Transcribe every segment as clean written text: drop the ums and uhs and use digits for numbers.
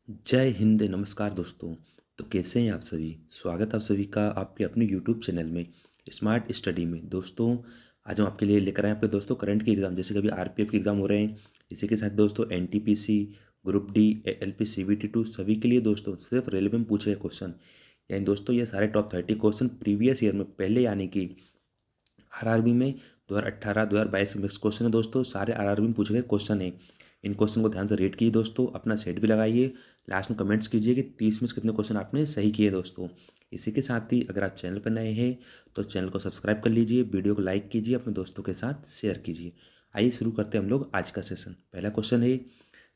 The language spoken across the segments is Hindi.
जय हिंद, नमस्कार दोस्तों। तो कैसे हैं आप सभी? स्वागत है आप सभी का आपके अपने यूट्यूब चैनल में स्मार्ट स्टडी में। दोस्तों, आज हम आपके लिए लेकर आए हैं आपके दोस्तों करंट के एग्ज़ाम, जैसे कि अभी आरपीएफ के एग्ज़ाम हो रहे हैं। इसी के साथ दोस्तों NTPC, group D, ALP, CBT 2 सभी के लिए दोस्तों सिर्फ रेलवे में पूछे गए क्वेश्चन, यानी दोस्तों ये सारे टॉप 30 क्वेश्चन प्रीवियस ईयर में पहले, यानी कि आरआरबी में 2018 2022 मिक्स क्वेश्चन है दोस्तों। सारे आरआरबी में पूछे गए क्वेश्चन है। इन क्वेश्चन को ध्यान से रीड कीजिए दोस्तों, अपना सेट भी लगाइए। लास्ट में कमेंट्स कीजिए कि 30 में से कितने क्वेश्चन आपने सही किए दोस्तों। इसी के साथ ही अगर आप चैनल पर नए हैं तो चैनल को सब्सक्राइब कर लीजिए, वीडियो को लाइक कीजिए, अपने दोस्तों के साथ शेयर कीजिए। आइए शुरू करते हैं हम लोग आज का सेशन। पहला क्वेश्चन है,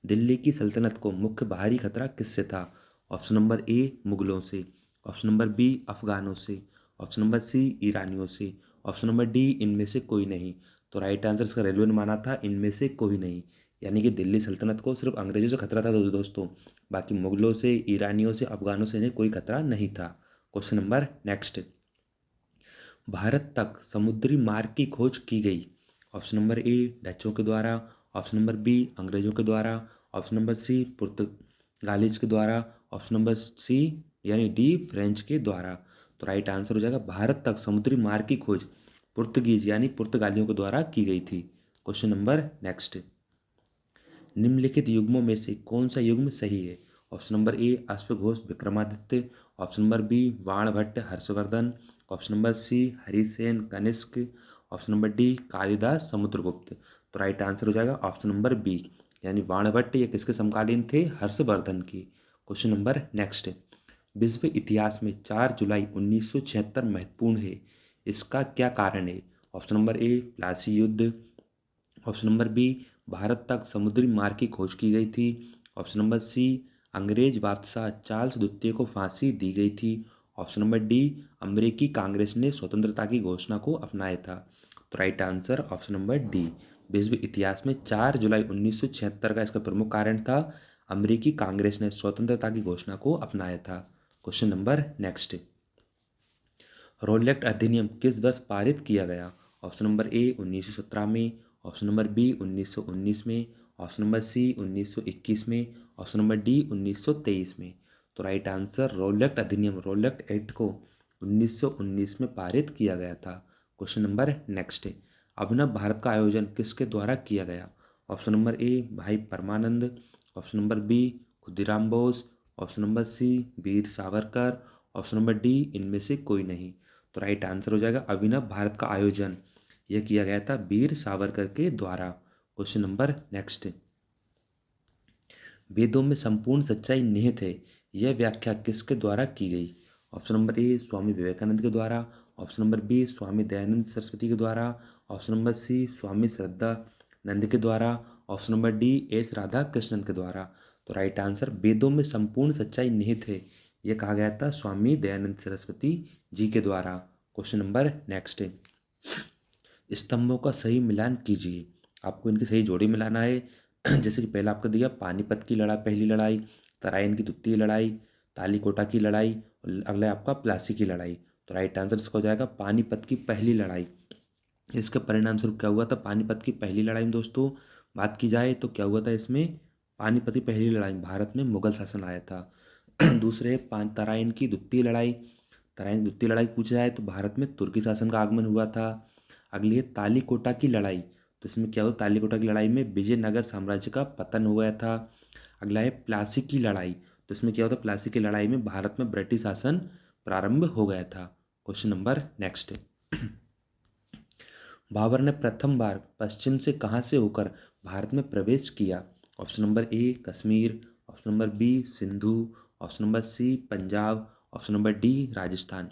दिल्ली की सल्तनत को मुख्य बाहरी खतरा किससे था? ऑप्शन नंबर ए मुगलों से, ऑप्शन नंबर बी अफगानों से, ऑप्शन नंबर सी ईरानियों से, ऑप्शन नंबर डी इनमें से कोई नहीं। तो राइट आंसर इसका रेलवे ने माना था इनमें से कोई नहीं, यानी कि दिल्ली सल्तनत को सिर्फ अंग्रेजों से खतरा था दोस्तों। बाकी मुगलों से, ईरानियों से, अफगानों से इन्हें कोई खतरा नहीं था। क्वेश्चन नंबर नेक्स्ट, भारत तक समुद्री मार्ग की खोज की गई। ऑप्शन नंबर ए डचों के द्वारा, ऑप्शन नंबर बी अंग्रेजों के द्वारा, ऑप्शन नंबर सी पुर्तगालीज के द्वारा, ऑप्शन नंबर सी यानी डी फ्रेंच के द्वारा। तो राइट आंसर हो जाएगा भारत तक समुद्री मार्ग की खोज पुर्तगीज यानी पुर्तगालियों के द्वारा की गई थी। क्वेश्चन नंबर नेक्स्ट, निम्नलिखित युग्मों में से कौन सा युग्म सही है? ऑप्शन नंबर ए अश्वघोष Vikramaditya, option number B Banabhatta Harshavardhana, option number C Harisena Kanishka, option number D Kalidasa Samudragupta. तो राइट आंसर हो जाएगा ऑप्शन नंबर बी, यानी बाणभट्ट ये किसके समकालीन थे? हर्षवर्धन की। क्वेश्चन नंबर नेक्स्ट, विश्व इतिहास में 4 जुलाई 1976 महत्वपूर्ण है, इसका क्या कारण है? ऑप्शन नंबर ए प्लासी युद्ध, ऑप्शन नंबर बी भारत तक समुद्री मार्ग की खोज की गई थी, ऑप्शन नंबर सी अंग्रेज बादशाह चार्ल्स द्वितीय को फांसी दी गई थी, ऑप्शन नंबर डी अमेरिकी कांग्रेस ने स्वतंत्रता की घोषणा को अपनाया था। तो right answer option number D, विश्व इतिहास में 4 जुलाई 1976 का इसका प्रमुख कारण था अमेरिकी कांग्रेस ने स्वतंत्रता की घोषणा को अपनाया था। क्वेश्चन नंबर नेक्स्ट, रोलेक्ट अधिनियम किस वर्ष पारित किया गया? ऑप्शन नंबर ए 1917 में, ऑप्शन नंबर बी 1919 में, ऑप्शन नंबर सी 1921 में, ऑप्शन नंबर डी 1923 में। तो राइट आंसर रोलेक्ट अधिनियम, रोलेक्ट एक्ट को 1919 में पारित किया गया था। क्वेश्चन नंबर नेक्स्ट है, अभिनव भारत का आयोजन किसके द्वारा किया गया? Option number A Bhai Parmanand, option number B Khudiram Bose, option number C Veer Savarkar, option number D इनमें से कोई नहीं। तो राइट आंसर हो जाएगा अभिनव भारत का आयोजन यह किया गया था वीर सावरकर के द्वारा। क्वेश्चन नंबर नेक्स्ट, वेदों में संपूर्ण सच्चाई निहित है, यह व्याख्या किसके द्वारा की गई? ऑप्शन नंबर ए स्वामी विवेकानंद के द्वारा, option number B Swami Dayanand Saraswati के द्वारा, ऑप्शन नंबर सी स्वामी श्रद्धानंद के द्वारा, option number D S Radha Krishnan के द्वारा। तो राइट आंसर वेदों में संपूर्ण सच्चाई निहित है, यह कहा गया था स्वामी दयानंद सरस्वती जी के द्वारा। क्वेश्चन नंबर नेक्स्ट, स्तंभों का सही मिलान कीजिए। आपको इनकी सही जोड़ी मिलाना है। जैसे कि पहला आपको दिया पानीपत की लड़ाई, पहली लड़ाई, तराइन की द्वितीय लड़ाई, तालीकोटा की लड़ाई, और अगला है आपका प्लासी की लड़ाई। तो राइट आंसर इसका हो जाएगा पानीपत की पहली लड़ाई। इसके परिणाम स्वरूप क्या हुआ था? पानीपत की पहली लड़ाई में दोस्तों बात की जाए तो क्या हुआ था इसमें? पानीपत की पहली लड़ाई में भारत में मुगल शासन आया था। दूसरे तराइन की द्वितीय लड़ाई, तराइन की द्वितीय लड़ाई पूछा जाए तो भारत में तुर्की शासन का आगमन हुआ था। अगली है तालीकोटा की लड़ाई, तो इसमें क्या हुआ? तालीकोटा की लड़ाई में विजयनगर साम्राज्य का पतन हो गया था। अगला है प्लासी की लड़ाई, तो इसमें क्या होता? प्लासी की लड़ाई में भारत में ब्रिटिश शासन प्रारंभ हो गया था। क्वेश्चन नंबर नेक्स्ट, बाबर ने प्रथम बार पश्चिम से कहाँ से होकर भारत में प्रवेश किया? Option number A Kashmir, option number B Sindhu, option number C Punjab, option number D Rajasthan.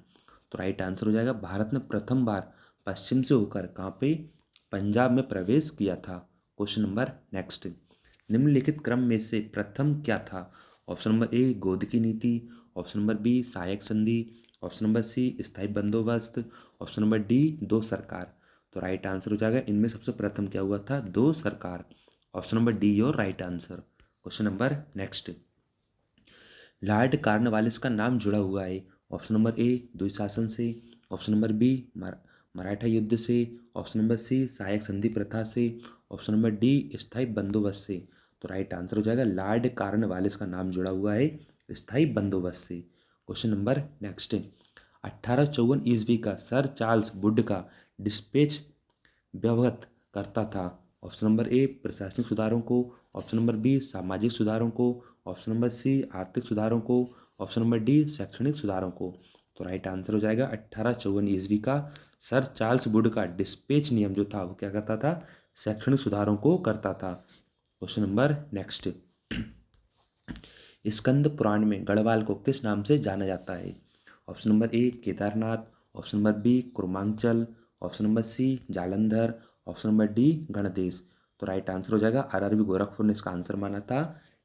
तो राइट आंसर हो जाएगा भारत ने प्रथम बार पश्चिम से होकर कहाँ पे? पंजाब में प्रवेश किया था। क्वेश्चन नंबर नेक्स्ट, निम्नलिखित क्रम में से प्रथम क्या था? ऑप्शन नंबर ए गोद की नीति, ऑप्शन नंबर बी सहायक संधि, ऑप्शन नंबर सी स्थायी बंदोबस्त, ऑप्शन नंबर डी दो सरकार। तो राइट आंसर हो जाएगा इनमें सबसे प्रथम क्या हुआ था? दो सरकार। Option number D your right answer. Question number next, Lord Cornwallis का नाम जुड़ा हुआ है। ऑप्शन नंबर ए द्विशासन से, ऑप्शन नंबर बी मराठा युद्ध से, ऑप्शन नंबर सी सहायक संधि प्रथा से, ऑप्शन नंबर डी स्थायी बंदोबस्त से। तो राइट आंसर हो जाएगा लॉर्ड कॉर्नवालिस का नाम जुड़ा हुआ है स्थायी बंदोबस्त से। क्वेश्चन नंबर नेक्स्ट 1854 ईस्वी का सर चार्ल्स वुड का डिस्पैच व्यवहत करता था। ऑप्शन नंबर ए प्रशासनिक सुधारों को, ऑप्शन नंबर बी सामाजिक सुधारों को, ऑप्शन नंबर सी आर्थिक सुधारों को, ऑप्शन नंबर डी शैक्षणिक सुधारों को। तो राइट आंसर हो जाएगा 1854 ईस्वी का सर चार्ल्स वुड का डिस्पैच नियम जो था वो क्या करता था, शैक्षणिक सुधारों को करता था। Question number next Skanda Purana में गढ़वाल को किस नाम से जाना जाता है। Option number A Kedarnath, option number B Kurmanchal, option number C Jalandhar, option number D Gandesh. तो राइट आंसर हो जाएगा आरआरबी गोरखपुर ने इसका आंसर माना था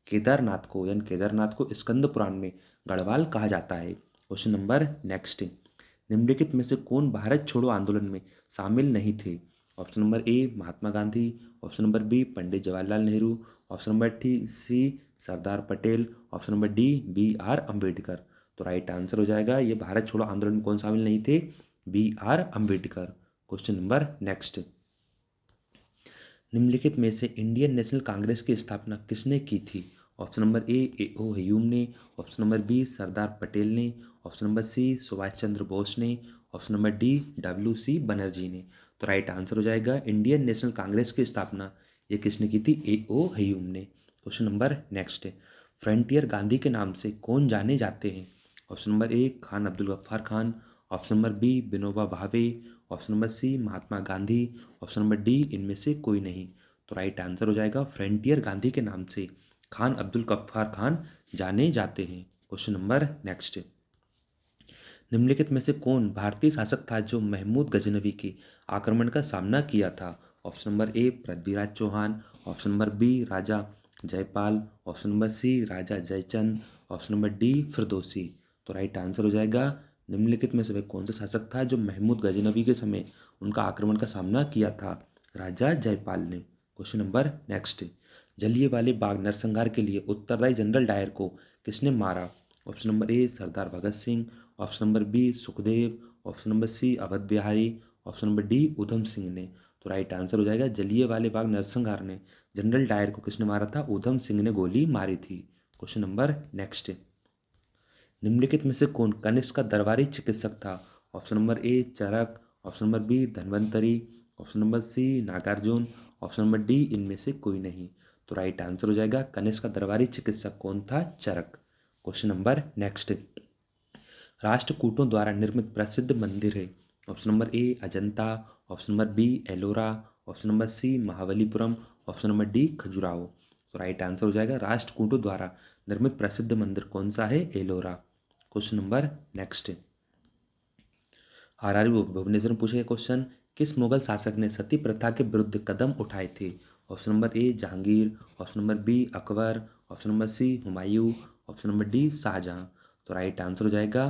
केदारनाथ को, यानी केदारनाथ को स्कंद पुराण में गढ़वाल कहा जाता है। क्वेश्चन नंबर नेक्स्ट निम्नलिखित में से कौन भारत छोड़ो आंदोलन में शामिल नहीं थे। Option number A Mahatma Gandhi, option number B Pandit Jawaharlal Nehru, option number C Sardar Patel, option number D B R Ambedkar. तो राइट आंसर हो जाएगा ये भारत छोड़ो आंदोलन में कौन शामिल नहीं थे, B R Ambedkar. Question number next निम्नलिखित में से इंडियन नेशनल कांग्रेस की स्थापना किसने की थी। ऑप्शन नंबर ए ओ हयूम ने, option number B Sardar Patel ने, option number C Subhash Chandra Bose ने, option number D W C Banerjee ने। तो राइट आंसर हो जाएगा इंडियन नेशनल कांग्रेस की स्थापना ये किसने की थी, ए ओ हयूम ने। Question number next frontier Gandhi के नाम से कौन जाने जाते हैं। Option number A Khan Abdul Ghaffar Khan, option number B Vinoba Bhave, option number C Mahatma Gandhi, option number D इनमें से कोई नहीं। तो राइट आंसर हो जाएगा फ्रंटियर गांधी के नाम से खान अब्दुल गफ्फार खान जाने जाते हैं। क्वेश्चन नंबर नेक्स्ट निम्नलिखित में से कौन भारतीय शासक था जो महमूद गजनवी के आक्रमण का सामना किया था। Option number A Prithviraj Chauhan, option number B Raja Jaipal, option number C Raja Jaichand, option number D Firdausi. तो राइट आंसर हो जाएगा निम्नलिखित में से वह कौन सा शासक था जो महमूद गजनवी के समय उनका आक्रमण का सामना किया था, राजा जयपाल ने। Question number next Jallianwala Bagh नरसंहार के लिए उत्तरदायी जनरल डायर को किसने मारा। Option number A Sardar Bhagat Singh, option number B Sukhdev, option number C Awadh Bihari, option number D Udham Singh ने। तो राइट आंसर हो जाएगा जलियांवाला बाग नरसंहार ने जनरल डायर को किसने मारा था, उधम सिंह ने गोली मारी थी। क्वेश्चन नंबर नेक्स्ट निम्नलिखित में से कौन कनिष्क का दरबारी चिकित्सक था। Option number A Charak, option number B Dhanvantari, option number C Nagarjuna, option number D इनमें से कोई नहीं। तो राइट आंसर हो जाएगा कनिष्क का दरबारी चिकित्सक कौन था, चरक। क्वेश्चन नंबर नेक्स्ट राष्ट्रकूटों द्वारा निर्मित प्रसिद्ध मंदिर है। Option number A Ajanta, option number B Ellora, option number C Mahabalipuram, option number D Khajuraho. तो राइट आंसर हो जाएगा राष्ट्रकूटों द्वारा निर्मित प्रसिद्ध मंदिर कौन सा है, Ellora. Question number next RRB Bhubaneswar में पूछे गए क्वेश्चन किस मुगल शासक ने सती प्रथा के विरुद्ध कदम उठाए थे। Option number A Jahangir, option number B Akbar, option number C Humayun, option number D Shahjahan. तो राइट आंसर हो जाएगा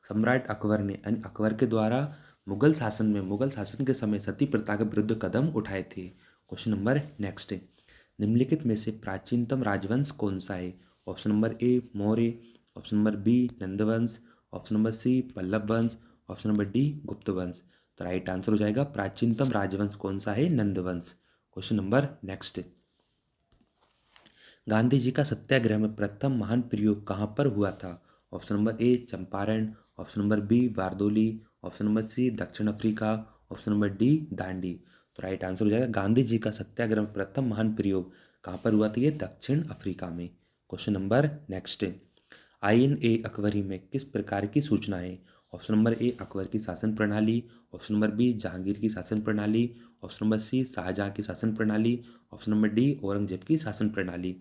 सम्राट अकबर ने, यानी अकबर के द्वारा मुगल शासन के समय सती प्रथा के विरुद्ध कदम उठाए थे। क्वेश्चन नंबर नेक्स्ट निम्नलिखित में से प्राचीनतम राजवंश कौन सा है। Option number A Maurya, option number B नंदवंश, ऑप्शन नंबर सी पल्लव वंश, ऑप्शन नंबर डी गुप्त वंश। तो राइट आंसर हो जाएगा प्राचीनतम राजवंश कौन सा है, नंदवंश। Question number next Gandhi ji का सत्याग्रह में प्रथम महान प्रयोग कहाँ पर हुआ था। Option number A Champaran, option number B Bardoli, option number C दक्षिण Africa, option number D Dandi. तो राइट आंसर हो जाएगा गांधी जी का सत्याग्रह में प्रथम महान प्रयोग कहाँ पर हुआ था, ये दक्षिण अफ्रीका में। क्वेश्चन नंबर नेक्स्ट आईन ए अकबरी में किस प्रकार की सूचना है। ऑप्शन नंबर ए अकबर की शासन प्रणाली, ऑप्शन नंबर बी जहांगीर की शासन प्रणाली, ऑप्शन नंबर सी शाहजहां की शासन प्रणाली, ऑप्शन नंबर डी औरंगजेब की शासन प्रणाली।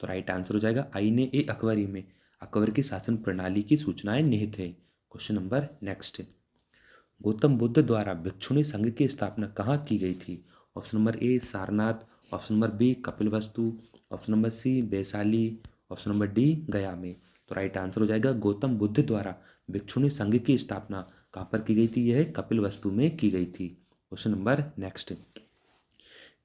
तो राइट आंसर हो जाएगा आईन ए अकबरी में अकबर की शासन प्रणाली की सूचनाएं निहित है। Question number next Gautam Buddha द्वारा भिक्षुणी संघ की स्थापना कहाँ की गई थी। Option number A Sarnath, option number B Kapilavastu, option number C Vaishali, option number D Gaya में। तो राइट आंसर हो जाएगा गौतम बुद्ध द्वारा भिक्षुणी संघ की स्थापना कहाँ पर की गई थी, यह कपिलवस्तु में की गई थी। क्वेश्चन नंबर नेक्स्ट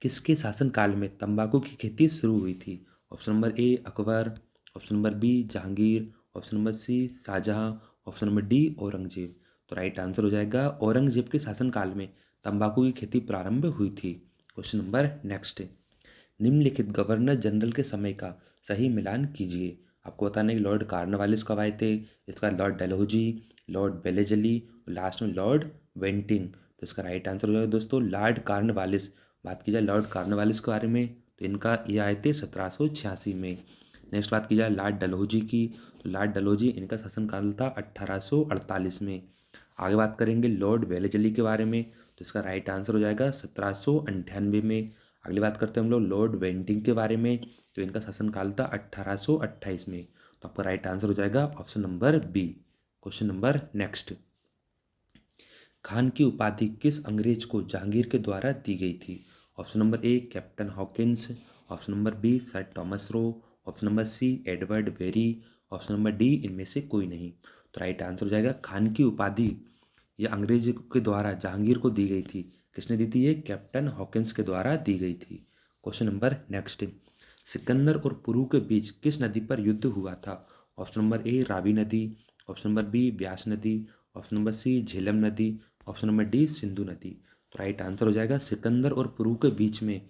किसके शासनकाल में तंबाकू की खेती शुरू हुई थी। Option number A Akbar, option number B Jahangir, option number C Shahjahan, option number D Aurangzeb. तो राइट आंसर हो जाएगा औरंगजेब के शासनकाल में तंबाकू की खेती प्रारंभ हुई थी। क्वेश्चन नंबर नेक्स्ट निम्नलिखित गवर्नर जनरल के समय का सही मिलान कीजिए। आपको बताना है कि लॉर्ड कार्नवालिस कब आए थे, इसके बाद लॉर्ड डलहौजी, लॉर्ड बेलेजली और लास्ट में लॉर्ड वेंटिंग। तो इसका राइट आंसर हो जाएगा दोस्तों लॉर्ड कार्नवालिस। बात की जाए लॉर्ड कार्नवालिस के बारे में तो इनका ये आए थे 1786 में। नेक्स्ट बात की जाए लॉर्ड डलहौजी की, तो लॉर्ड डलहौजी इनका शासनकाल था 1848 में। आगे बात करेंगे लॉर्ड वेलेजली के बारे में, तो इसका राइट आंसर हो जाएगा 1798 में। अगली बात करते हैं हम लोग लॉर्ड वेंटिंग के बारे में, तो इनका शासनकाल था 1828 में। तो आपका राइट आंसर हो जाएगा option number B. Question number next, Khan की उपाधि किस अंग्रेज को जहांगीर के द्वारा दी गई थी? Option number A captain Hawkins, option number B sir Thomas Roe, option number C Edward Very, option number D इनमें से कोई नहीं। तो राइट आंसर हो जाएगा खान की उपाधि ये अंग्रेज के द्वारा जहांगीर को दी गई थी। किसने दी थी? ये कैप्टन हॉकिंस के द्वारा दी गई थी। क्वेश्चन नंबर नेक्स्ट, सिकंदर और पुरु के बीच किस नदी पर युद्ध हुआ था? ऑप्शन नंबर ए रावी नदी, ऑप्शन नंबर बी ब्यास नदी, ऑप्शन नंबर सी झेलम नदी, ऑप्शन नंबर डी सिंधु नदी। तो राइट आंसर हो जाएगा सिकंदर और पुरु के बीच में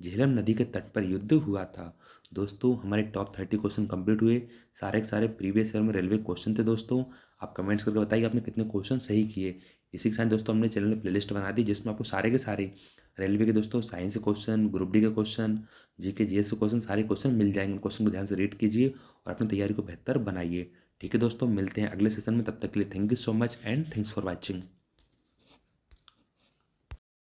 झेलम नदी के तट पर युद्ध हुआ था। दोस्तों हमारे टॉप 30 क्वेश्चन कंप्लीट हुए, सारे के सारे प्रीवियस ईयर में रेलवे क्वेश्चन थे। दोस्तों आप कमेंट्स करके बताइए आपने कितने क्वेश्चन सही किए। इसी के साथ दोस्तों हमने चैनल में प्लेलिस्ट बना दी जिसमें आपको सारे के सारे रेलवे के दोस्तों साइंस के क्वेश्चन, ग्रुप डी के क्वेश्चन, जीके जीएस के क्वेश्चन, सारे क्वेश्चन मिल जाएंगे। क्वेश्चन को ध्यान से रीड कीजिए और अपनी तैयारी को बेहतर बनाइए। ठीक है दोस्तों, मिलते हैं अगले सेशन में, तब तक के लिए thank you so much and thanks for watching.